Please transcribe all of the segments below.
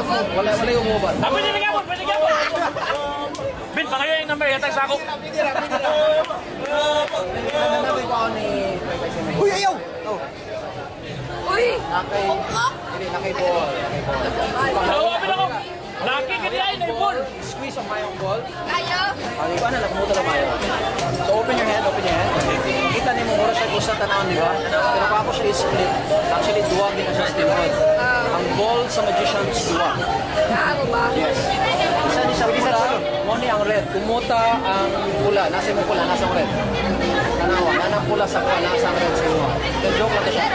Wala yung mobile. Pwede na gamon, pwede gamon. Bin, pangayo yung number, yatag sa ako. Uy, ayaw! Uy! Nakay ball. Oo, bin ako. Laki ka niya, na ball. Squeeze ang mayong ball. Kayo? Di ba na, nakumuta na mayo. So open your hand, open your hand. Kita niyo mo, mura siya gusto tanawin, di ba? Pero kako siya is-split. Actually, duwag din na siya split. Ang ball sa magicians, duwag. Ano ba? Yes. Isa ni siya pula, money ang red. Kumuta ang pula. Nasa yung pula, nasa ang red. Tanawa, nanang pula sa pula, nasa ang red sa iyo. So joke lang siya.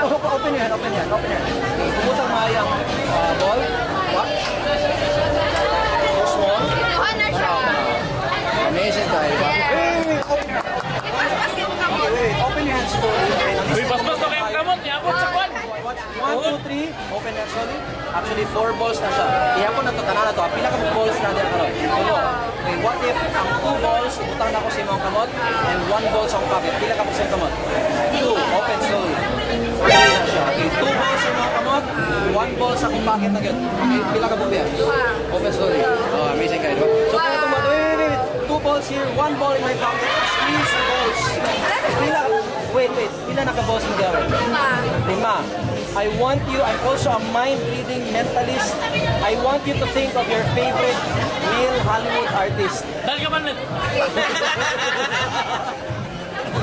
Open your hand, open your hand, open your hand. Kumuta ang mayang ball. Watch. Small. Ituhan na siya. Amazing tayo. Open your hands slowly. Uy, basbas na kayong kamot, niabot sa kwan. 1, 2, 3. Open hands slowly. Actually, 4 balls na siya. Ihapon na ito, tanan na ito. Pila ka balls na diyan karon. Okay, what if ang 2 balls, utang na ko sa imong kamot, and 1 ball sa akong pocket. Pila ka po sa kamot? 2. Open slowly. Okay na siya. Okay, 2 balls sa imong kamot, 1 ball sa akong pocket na yun. Okay, pila ka po biya? Open slowly. Oh, amazing kayo. So, kung ito ba, wait. 2 balls here, 1 ball in my pocket. Squeeze the balls. Pila, wait. Pila naka-balls mo diyan? 5. I want you, I'm also a mind-reading mentalist. I want you to think of your favorite male Hollywood artist. Dahil ka man nun.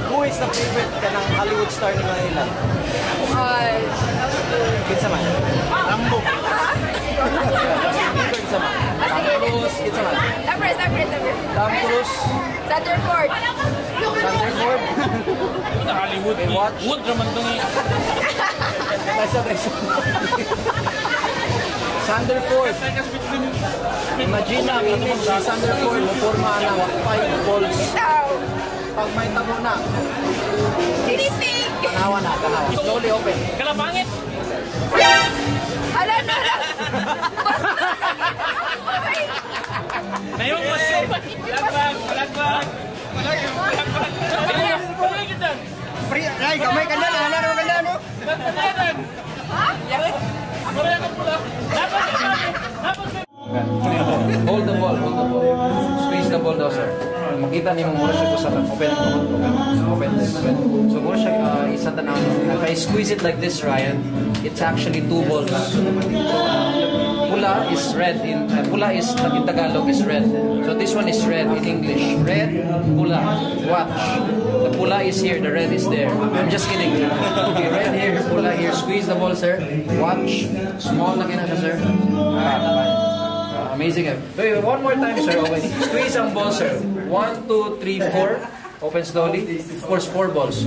Who is the favorite ka ng Hollywood star ni Manila? Kitsa man. Rambo. Kitsa man. Tom Cruise. Kitsa man. Tom Cruise. Sanderford. Sanderford. Hollywood. Wood naman itong Sanderford. Imagine ang image si Sanderford. Forma ng 5 balls. Pag may tabo na. Tinipig. Tanawa na. Slowly open. Kalapangit. Ano? Nayong masyo. Palagpag. Ay, kamay ka na. Wala naman ka na, no? Hold the ball. Squeeze the ball daw, sir. Makita niyo muna siya po sa open. So muna siya isa tanaw. If I squeeze it like this, Ryan, it's actually 2 balls. Pula is red in Tagalog is red. So this one is red in English. Red, pula. Watch. The pula is here, the red is there. I'm just kidding. Okay, red here, pula here. Squeeze the ball, sir. Watch. Small na siya, sir. Amazing. Wait, one more time, sir. Okay. Squeeze ang ball, sir. 1, 2, 3, 4. Open slowly. Of course, 4 balls.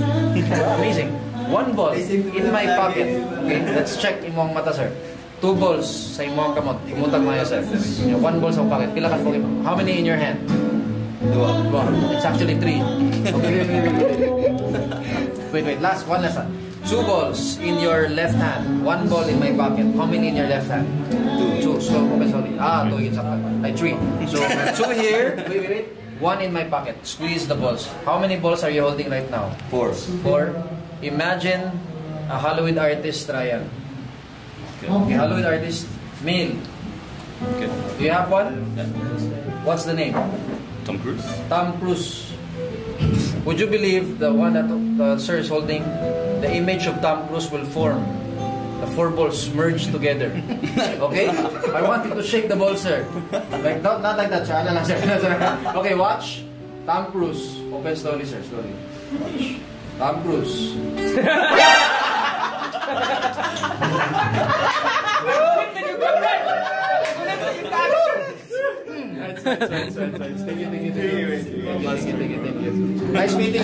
Amazing. 1 ball in my pocket. Okay, let's check imong mata, sir. 2 balls sa imong kamot. Imutang mayo, sir. 1 ball sa pocket. Pila ka Pokemon? How many in your hand? 2. It's actually 3. Okay. Wait. Last. One lesson. 2 balls in your left hand. 1 ball in my pocket. How many in your left hand? 2. So, sorry. 2 yun sa like 3. So, 2 here. Wait. 1 in my pocket. Squeeze the balls. How many balls are you holding right now? 4. Imagine a Hollywood artist, Ryan. Okay, Hollywood artist, male. Okay. Do you have one? What's the name? Tom Cruise. Tom Cruise. Would you believe the one that the sir is holding, the image of Tom Cruise will form? The 4 balls merge together. Okay? I want you to shake the ball, sir. Like not like that, sir. Sir. Okay, watch. Tom Cruise. Open slowly, sir. Slowly. Watch. Tom Cruise. Thank you. Nice meeting.